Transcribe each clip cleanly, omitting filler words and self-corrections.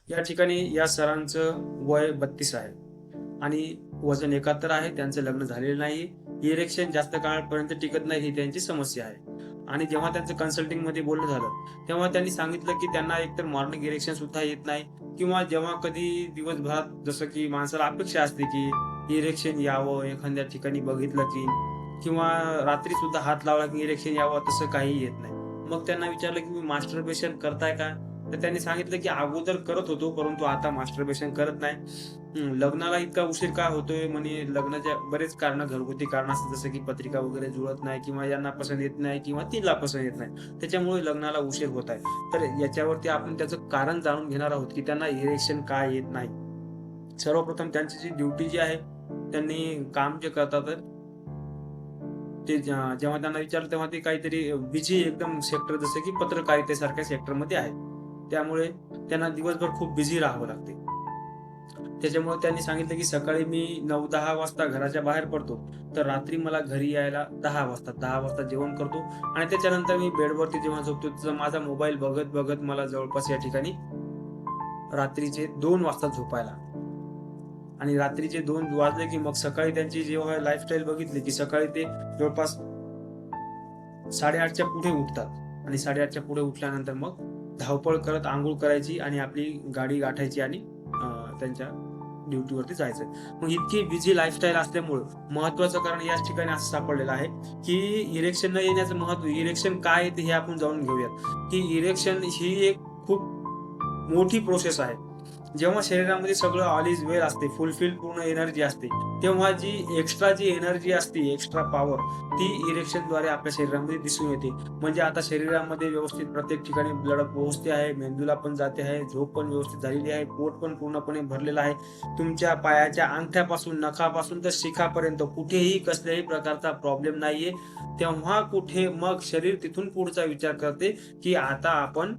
या ठिकाणी या सरांचं वय 32 आहे आणि वजन 71 आहे. त्यांचं लग्न झालेलं नाही. इरेक्शन जास्त काळापर्यंत टिकत नाही ही त्यांची समस्या आहे. आणि जेव्हा त्यांचं कन्सल्टिंगमध्ये बोलणं झालं, तेव्हा त्यांनी सांगितलं की त्यांना एकतर मॉर्निंग इरेक्शन सुद्धा येत नाही किंवा जेव्हा कधी दिवसभरात जसं की माणसाला अपेक्षा असते की इरेक्शन यावं, एखाद्या ठिकाणी बघितलं की किंवा रात्री सुद्धा हात लावला की इरेक्शन यावं, तसं काही येत नाही. मग त्यांना विचारलं की "तुम्ही मास्टरबेशन करताय का?" तर त्यांनी सांगितलं की "अगोदर करत होतो, परंतु आता मास्टरबेशन करत नाही." लग्नाला इतका उशीर का होतोय? म्हणे लग्नाच्या बरेच कारणं, घरगुती कारणं असतात, जसं की पत्रिका वगैरे जुळत नाही किंवा यांना पसंत येत नाही किंवा तिला पसंत येत नाही. त्याच्यामुळे लग्नाला उशीर होत आहे. तर याच्यावरती आपण त्याचं कारण जाणून घेणार आहोत, की त्यांना इरेक्शन का येत नाही. सर्वप्रथम त्यांची जी ड्युटी जी आहे, त्यांनी काम जे करतात ते जेव्हा त्यांना विचारलं तेव्हा ते काहीतरी बिझी एकदम सेक्टर जसं की पत्रकारितेसारख्या सेक्टरमध्ये आहे. त्यामुळे त्यांना दिवसभर खूप बिझी राहावं लागते. त्याच्यामुळे त्यांनी सांगितलं की सकाळी मी 9-10 वाजता घराच्या बाहेर पडतो, तर रात्री मला घरी यायला 10 वाजतात. 10 वाजता जेवण करतो आणि त्याच्यानंतर मी बेडवरती जेव्हा झोपतो, तर माझा मोबाईल बघत-बघत मला जवळपास या ठिकाणी रात्रीचे 2 वाजतात झोपायला. आणि रात्रीचे 2 वाजले की मग सकाळी त्यांची जेव्हा लाईफस्टाईल बघितली, की सकाळी ते जवळपास 8:30च्या पुढे उठतात आणि 8:30च्या पुढे उठल्यानंतर मग धावपळ करत अंघोळ करायची आणि आपली गाडी गाठायची आणि त्यांच्या ड्युटीवरती जायचं. मग इतकी बिझी लाईफस्टाईल असल्यामुळं महत्त्वाचं कारण याच ठिकाणी असं सापडलेलं आहे, की इरेक्शन न येण्याचं महत्त्व, इरेक्शन काय येते हे आपण जाणून घेऊयात, की इरेक्शन ही एक खूप मोठी प्रोसेस आहे. जेव्हा शरीरामध्ये सगळं ऑल इज वेल असते, फुलफिल पूर्ण एनर्जी असते, तेव्हा जी एक्स्ट्रा जी एनर्जी असते, एक्स्ट्रा पॉवर ती इरेक्शनद्वारे आपल्या शरीरामध्ये दिसून येते. म्हणजे आता शरीरामध्ये व्यवस्थित प्रत्येक ठिकाणी ब्लड पोहोचते आहे, मेंदूला पण जाते आहे, झोप पण व्यवस्थित झालेली आहे, पोट पण पूर्णपणे भरलेलं आहे. तुमच्या पायाच्या अंगठ्यापासून, नखापासून तर शिखापर्यंत कुठेही कसल्याही प्रकारचा प्रॉब्लेम नाहीये. तेव्हा कुठे मग शरीर तिथून पुढचा विचार करते, की आता आपण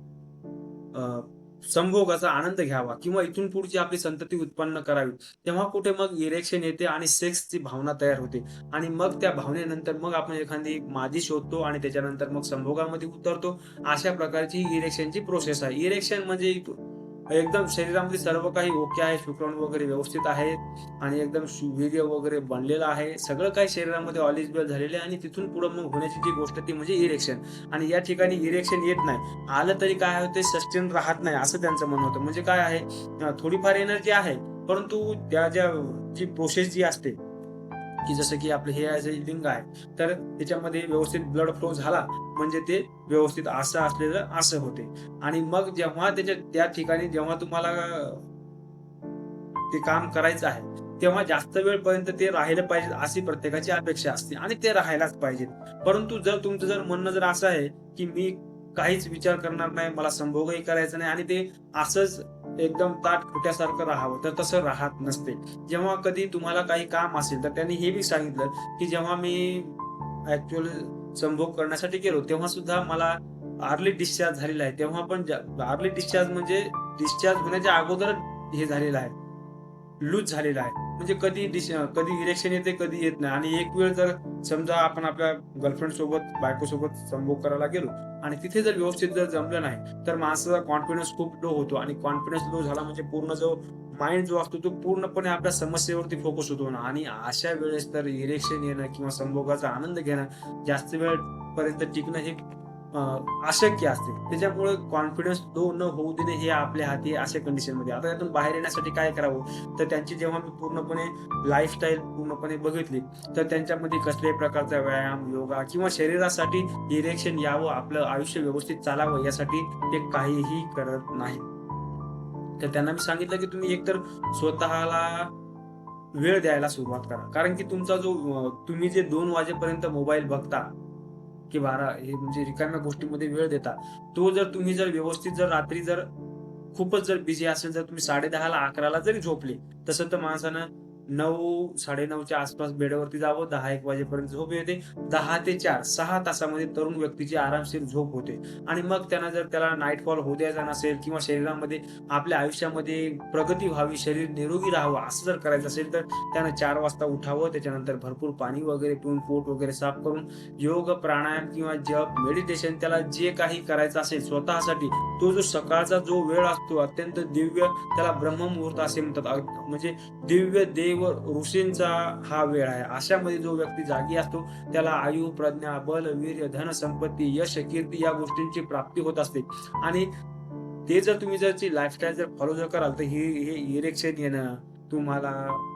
अ, संभोगाचा आनंद घ्यावा किंवा इथून पुढची आपली संतती उत्पन्न करावी. तेव्हा कुठे मग इरेक्शन येते आणि सेक्सची भावना तयार होते आणि मग त्या भावनेनंतर मग आपण एखादी मादी शोधतो आणि त्याच्यानंतर मग संभोगामध्ये उतरतो. अशा प्रकारची इरेक्शनची प्रोसेस आहे. इरेक्शन म्हणजे एकदम शरीरामध्ये सर्व काही ओके आहे. शुक्राणू वगैरे व्यवस्थित आहेत आणि एकदम वीर्य वगैरे बनलेलं आहे. सगळं काही शरीरामध्ये ऑल इज वेल झालेलं आहे आणि तिथून पुढे मग होण्याची जी गोष्ट ती म्हणजे इरेक्शन आणि या ठिकाणी इरेक्शन येत नाही. आलं तरी काय होते सस्टेन राहत नाही असं त्यांचं म्हणणं होतं. म्हणजे काय आहे थोडीफार एनर्जी आहे, परंतु त्या जी प्रोसेस जी असते, की जसं की आपलं हे जे लिंग आहे, तर त्याच्यामध्ये व्यवस्थित ब्लड फ्लो झाला म्हणजे ते व्यवस्थित असं असलेलं असं होते आणि मग जेव्हा त्या ठिकाणी जेव्हा तुम्हाला ते काम करायचं आहे, तेव्हा जास्त वेळपर्यंत ते राहिलं पाहिजे अशी प्रत्येकाची अपेक्षा असते आणि ते राहायलाच पाहिजे. परंतु जर तुमचं म्हणणं जर असं आहे, की मी काहीच विचार करणार नाही, मला संभोगही करायचा नाही आणि ते असंच एकदम ताठ खुट्यासारखं राहावं, तर तसं राहत नसते. जेव्हा कधी तुम्हाला काही काम असेल, तर त्यांनी हे बी सांगितलं, की जेव्हा मी ॲक्चुअल संभोग करण्यासाठी गेलो, तेव्हा सुद्धा मला अर्ली डिस्चार्ज झालेला आहे. तेव्हा पण अर्ली डिस्चार्ज म्हणजे डिस्चार्ज होण्याच्या अगोदरच हे झालेलं आहे. लूज झालेला आहे. म्हणजे कधी इरेक्शन येते, कधी येत नाही आणि एक वेळ जर समजा आपण आपल्या गर्लफ्रेंड सोबत, बायकोसोबत संभोग करायला गेलो आणि तिथे जर व्यवस्थित जर जमलं नाही, तर माणसाचा कॉन्फिडन्स खूप लो होतो आणि कॉन्फिडन्स लो झाला म्हणजे पूर्ण जो माइंड जो असतो तो पूर्णपणे आपल्या समस्येवरती फोकस होतो ना आणि अशा वेळेस तर इरेक्शन येणं किंवा संभोगाचा आनंद घेणं, जास्त वेळपर्यंत टिकणं हे अ, अशक्य असते. त्याच्यामुळे कॉन्फिडन्स लो न होऊ देणे हे आपल्या हाती आहे अशा कंडिशनमध्ये. आता यातून बाहेर येण्यासाठी काय करावं? तर त्यांची जेव्हा मी पूर्णपणे लाईफस्टाईल पूर्णपणे बघितली, तर त्यांच्यामध्ये कसल्याही प्रकारचा व्यायाम, योगा किंवा शरीरासाठी इरेक्शन यावं, आपलं आयुष्य व्यवस्थित चालावं यासाठी ते काहीही करत नाहीत. तर त्यांना मी सांगितलं, की तुम्ही एकतर स्वतःला वेळ द्यायला सुरुवात करा. कारण की तुमचा तुम्ही जे 2 वाजेपर्यंत मोबाईल बघता, की 12 हे म्हणजे रिकाम्या गोष्टींमध्ये वेळ देता, तो जर तुम्ही व्यवस्थित रात्री खूपच बिझी असेल, जर तुम्ही 10:30ला 11ला जरी झोपले, तसं तर माणसानं 9-9:30च्या आसपास बेडवरती जावं. 10-1 वाजेपर्यंत झोप येते. 10 ते 4 6 तासामध्ये तरुण व्यक्तीची आरामशीर झोप होते आणि मग त्यानं जर त्याला नाईटफॉल होऊ द्यायचा नसेल किंवा शरीरामध्ये आपल्या आयुष्यामध्ये प्रगती व्हावी, शरीर निरोगी राहावं असं जर करायचं असेल, तर त्यानं 4 वाजता उठावं. त्याच्यानंतर भरपूर पाणी वगैरे पिऊन पोट वगैरे साफ करून योग, प्राणायाम किंवा जप, मेडिटेशन त्याला जे काही करायचं असेल स्वतःसाठी, तो जो सकाळचा जो वेळ असतो अत्यंत दिव्य, त्याला ब्रह्ममुहूर्त असे म्हणतात. म्हणजे दिव्य देव ऋषींचा हा वेळ आहे. अशामध्ये जो व्यक्ती जागी असतो त्याला आयु, प्रज्ञा, बल, वीर्य, धन, संपत्ती, यश, कीर्ती या गोष्टींची प्राप्ती होत असते. आणि ते जर तुम्ही जर ती लाईफस्टाईल जर फॉलो जर कराल, तर हे इरेक्शन येणं, तुम्हाला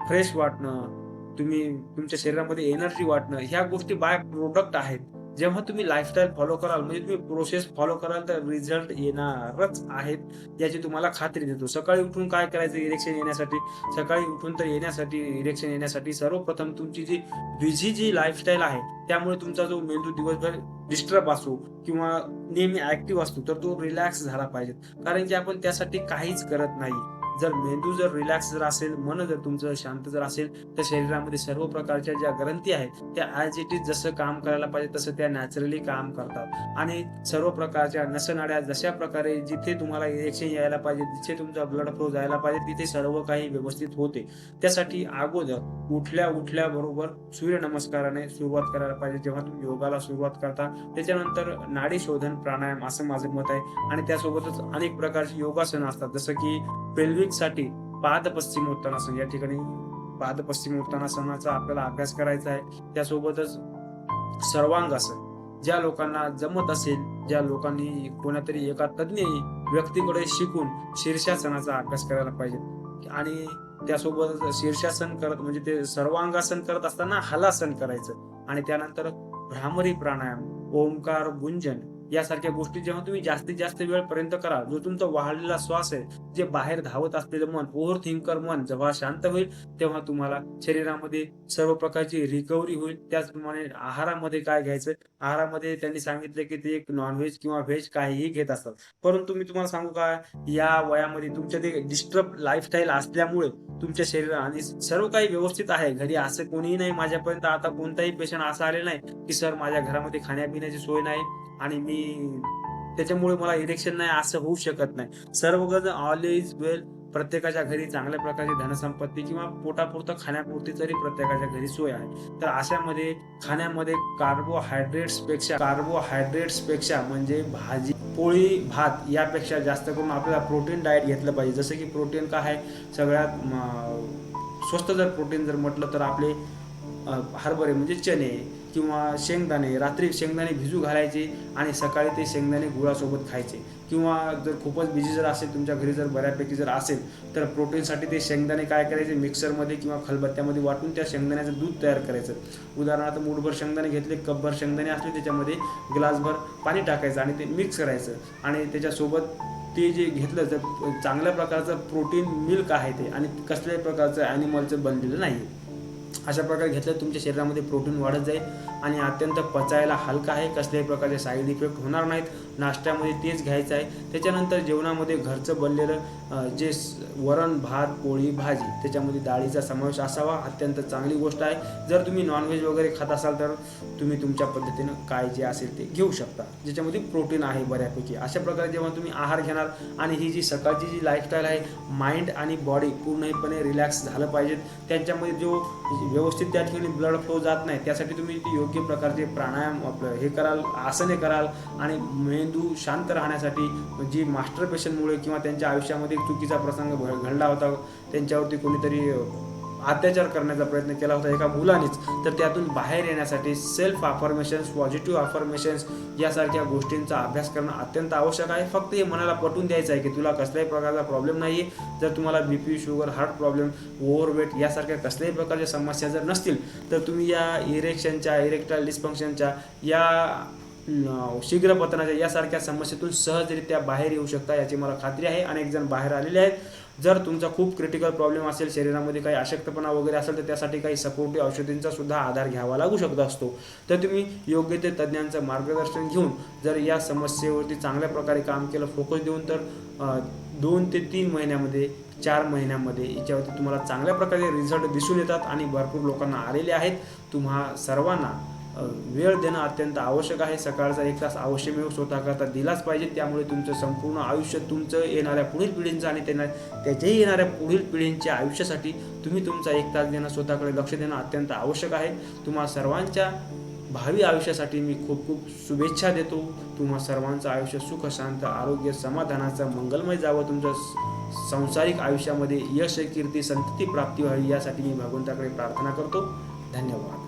फ्रेश वाटणं, तुम्ही तुमच्या शरीरामध्ये एनर्जी वाटणं, ह्या गोष्टी बाय प्रोडक्ट आहेत. जेव्हा तुम्ही लाईफस्टाईल फॉलो कराल, म्हणजे तुम्ही प्रोसेस फॉलो कराल, तर रिझल्ट येणारच आहेत, याची तुम्हाला खात्री देतो. सकाळी उठून काय करायचं इरेक्शन येण्यासाठी? सकाळी उठून तर इरेक्शन येण्यासाठी सर्वप्रथम तुमची जी बिझी जी लाईफस्टाईल आहे, त्यामुळे तुमचा जो मेंदू दिवसभर डिस्टर्ब असो किंवा नेहमी ॲक्टिव्ह असतो, तर तो रिलॅक्स झाला पाहिजे. कारण की आपण त्यासाठी काहीच करत नाही. जर मेंदू जर रिलॅक्स जर असेल, मन जर तुमचं शांत जर असेल, तर शरीरामध्ये सर्व प्रकारच्या ज्या ग्रंथी आहेत, त्या ॲज इट इज जसं काम करायला पाहिजे तसं त्या नॅचरली काम करतात आणि सर्व प्रकारच्या नसनाड्या जशा प्रकारे जिथे तुम्हाला इरेक्शन यायला पाहिजे, जिथे तुमचा ब्लड फ्लो जायला पाहिजे, तिथे सर्व काही व्यवस्थित होते. त्यासाठी अगोदर उठल्याबरोबर सूर्यनमस्काराने सुरुवात करायला पाहिजे. जेव्हा तुम्ही योगाला सुरुवात करता, त्याच्यानंतर नाडी शोधन प्राणायाम असं माझं मत आहे आणि त्यासोबतच अनेक प्रकारची योगासनं असतात. जसं की पेल्विकसाठी पादपश्चिमोत्तानासन, या ठिकाणी पादपश्चिमोत्तानासनाचा आपल्याला अभ्यास करायचा आहे. त्यासोबतच सर्वांगासन, ज्या लोकांना जमत असेल, ज्या लोकांनी कोणातरी एका तज्ञ व्यक्तीकडे शिकून शीर्षासनाचा अभ्यास करायला पाहिजे आणि त्यासोबत शीर्षासन करत म्हणजे ते सर्वांगासन करत असताना हलासन करायचं आणि त्यानंतर भ्रामरी प्राणायाम, ओंकार गुंजन यासारख्या गोष्टी जेव्हा तुम्ही जास्तीत जास्त वेळपर्यंत कराल, जो तुमचा वाढलेला श्वास आहे, जे बाहेर धावत असलेलं मन, ओव्हर थिंकर मन जेव्हा शांत होईल, तेव्हा तुम्हाला शरीरामध्ये सर्व प्रकारची रिकव्हरी होईल. त्याचप्रमाणे आहारामध्ये काय घ्यायचं, आहारामध्ये त्यांनी सांगितलं की ते एक नॉनव्हेज किंवा व्हेज काहीही घेत असतात. परंतु मी तुम्हाला सांगू का, या वयामध्ये तुमच्या ते डिस्टर्ब लाईफस्टाईल असल्यामुळे तुमच्या शरीरात आणि सर्व काही व्यवस्थित आहे. घरी असं कोणीही नाही, माझ्यापर्यंत आता कोणताही पेशंट असा आलेला नाही की सर माझ्या घरामध्ये खाण्यापिण्याची सोय नाही आणि मी त्याच्यामुळे मला इरेक्शन नाही, असं होऊ शकत नाही. सर्वजण ऑल इज वेल, प्रत्येकाच्या घरी चांगल्या प्रकारची धनसंपत्ती किंवा पोटापुरतं खाण्यापुरती तरी प्रत्येकाच्या घरी सोय आहे. तर अशामध्ये खाण्यामध्ये कार्बोहायड्रेट्सपेक्षा म्हणजे भाजी, पोळी, भात यापेक्षा जास्त करून आपल्याला प्रोटीन डाएट घेतलं पाहिजे. जसं की प्रोटीन काय आहे, सगळ्यात स्वस्त जर प्रोटीन जर म्हटलं तर आपले हरभरे म्हणजे चणे किंवा शेंगदाणे, रात्री शेंगदाणे भिजू घालायचे आणि सकाळी ते शेंगदाणे गुळासोबत खायचे. किंवा जर खूपच बिझी जर असेल, तुमच्या घरी जर बऱ्यापैकी जर असेल, तर प्रोटीनसाठी ते शेंगदाणे काय करायचे, मिक्सरमध्ये किंवा खलबत्त्यामध्ये वाटून त्या शेंगदाण्याचं दूध तयार करायचं. उदाहरणार्थ मूठभर शेंगदाणे घेतले, कपभर शेंगदाणे असले, त्याच्यामध्ये ग्लासभर पाणी टाकायचं आणि ते मिक्स करायचं आणि त्याच्यासोबत ते जे घेतलं तर चांगल्या प्रकारचं प्रोटीन मिल्क आहे ते आणि कसल्याही प्रकारचं ॲनिमलचं बनलेलं नाही. अशा प्रकारे घेतलं तुमच्या शरीरामध्ये प्रोटीन वाढत जाईल आणि अत्यंत पचायला हलका आहे, कसल्याही प्रकारचे साईड इफेक्ट होणार नाहीत. नाश्त्यामध्ये तेच घ्यायचं आहे. त्याच्यानंतर जेवणामध्ये घरचं बनलेलं जे वरण, भात, पोळी, भाजी, त्याच्यामध्ये डाळीचा समावेश असावा, अत्यंत चांगली गोष्ट आहे. जर तुम्ही नॉनव्हेज वगैरे खात असाल तर तुम्ही तुमच्या पद्धतीनं काय जे असेल ते घेऊ शकता, ज्याच्यामध्ये प्रोटीन आहे बऱ्यापैकी. अशा प्रकारे जेव्हा तुम्ही आहार घेणार आणि ही जी सकाळची जी लाईफस्टाईल आहे, माइंड आणि बॉडी पूर्णपणे रिलॅक्स झालं पाहिजेत. त्यांच्यामध्ये जो व्यवस्थित त्या ठिकाणी ब्लड फ्लो जात नाही, त्यासाठी तुम्ही योग्य प्रकारचे प्राणायाम हे कराल, आसने कराल आणि मेंदू शांत राहण्यासाठी जी मास्टरबेशनमुळे किंवा त्यांच्या आयुष्यामध्ये चुकीचा प्रसंग घडला होता, त्यांच्यावरती कोणीतरी अत्याचार करण्याचा प्रयत्न केला होता एका मुलानेच, तर त्यातून बाहेर येण्यासाठी सेल्फ अफर्मेशन्स, पॉझिटिव्ह अफर्मेशन्स यासारख्या गोष्टींचा अभ्यास करणं अत्यंत आवश्यक आहे. फक्त हे मनाला पटवून द्यायचं आहे की तुला कसल्याही प्रकारचा प्रॉब्लेम नाही आहे. जर तुम्हाला BP, sugar, heart problem, overweight यासारख्या कसल्याही प्रकारच्या समस्या जर नसतील, तर तुम्ही या इरेक्शनच्या, इरेक्टाईल डिस्फंक्शनच्या या शीघ्र पतनाच्या यासारख्या समस्येतून सहजरित्या बाहेर येऊ शकता, याची मला खात्री आहे. अनेक जण बाहेर आलेले आहेत. जर तुमचा खूप क्रिटिकल प्रॉब्लेम असेल, शरीरामध्ये काही अशक्तपणा वगैरे असेल, तर त्यासाठी काही सपोर्टिव्ह औषधींचा सुद्धा आधार घ्यावा लागू शकत असतो. तर तुम्ही योग्य ते तज्ज्ञांचं मार्गदर्शन घेऊन जर या समस्येवरती चांगल्या प्रकारे काम केलं, फोकस देऊन, तर 2 ते 3 महिन्यामध्ये, 4 महिन्यामध्ये याच्यावरती तुम्हाला चांगल्या प्रकारे रिझल्ट दिसून येतात आणि भरपूर लोकांना आलेले आहेत. तुम्हा सर्वांना वेळ देणं अत्यंत आवश्यक आहे. सकाळचा 1 तास अवश्यमेव स्वतःकरता दिलाच पाहिजे. त्यामुळे तुमचं संपूर्ण आयुष्य, तुमचं येणाऱ्या पुढील पिढींचं आणि त्याच्याही येणाऱ्या पुढील पिढींच्या आयुष्यासाठी तुम्ही तुमचा 1 तास देणं, स्वतःकडे लक्ष देणं अत्यंत आवश्यक आहे. तुम्हा सर्वांच्या भावी आयुष्यासाठी मी खूप खूप शुभेच्छा देतो. तुम्हा सर्वांचं आयुष्य सुख, शांत, आरोग्य, समाधानाचं, मंगलमय जावं. तुमचं सांसारिक आयुष्यामध्ये यश, कीर्ती, संतती प्राप्ती व्हावी, यासाठी मी भगवंताकडे प्रार्थना करतो. धन्यवाद.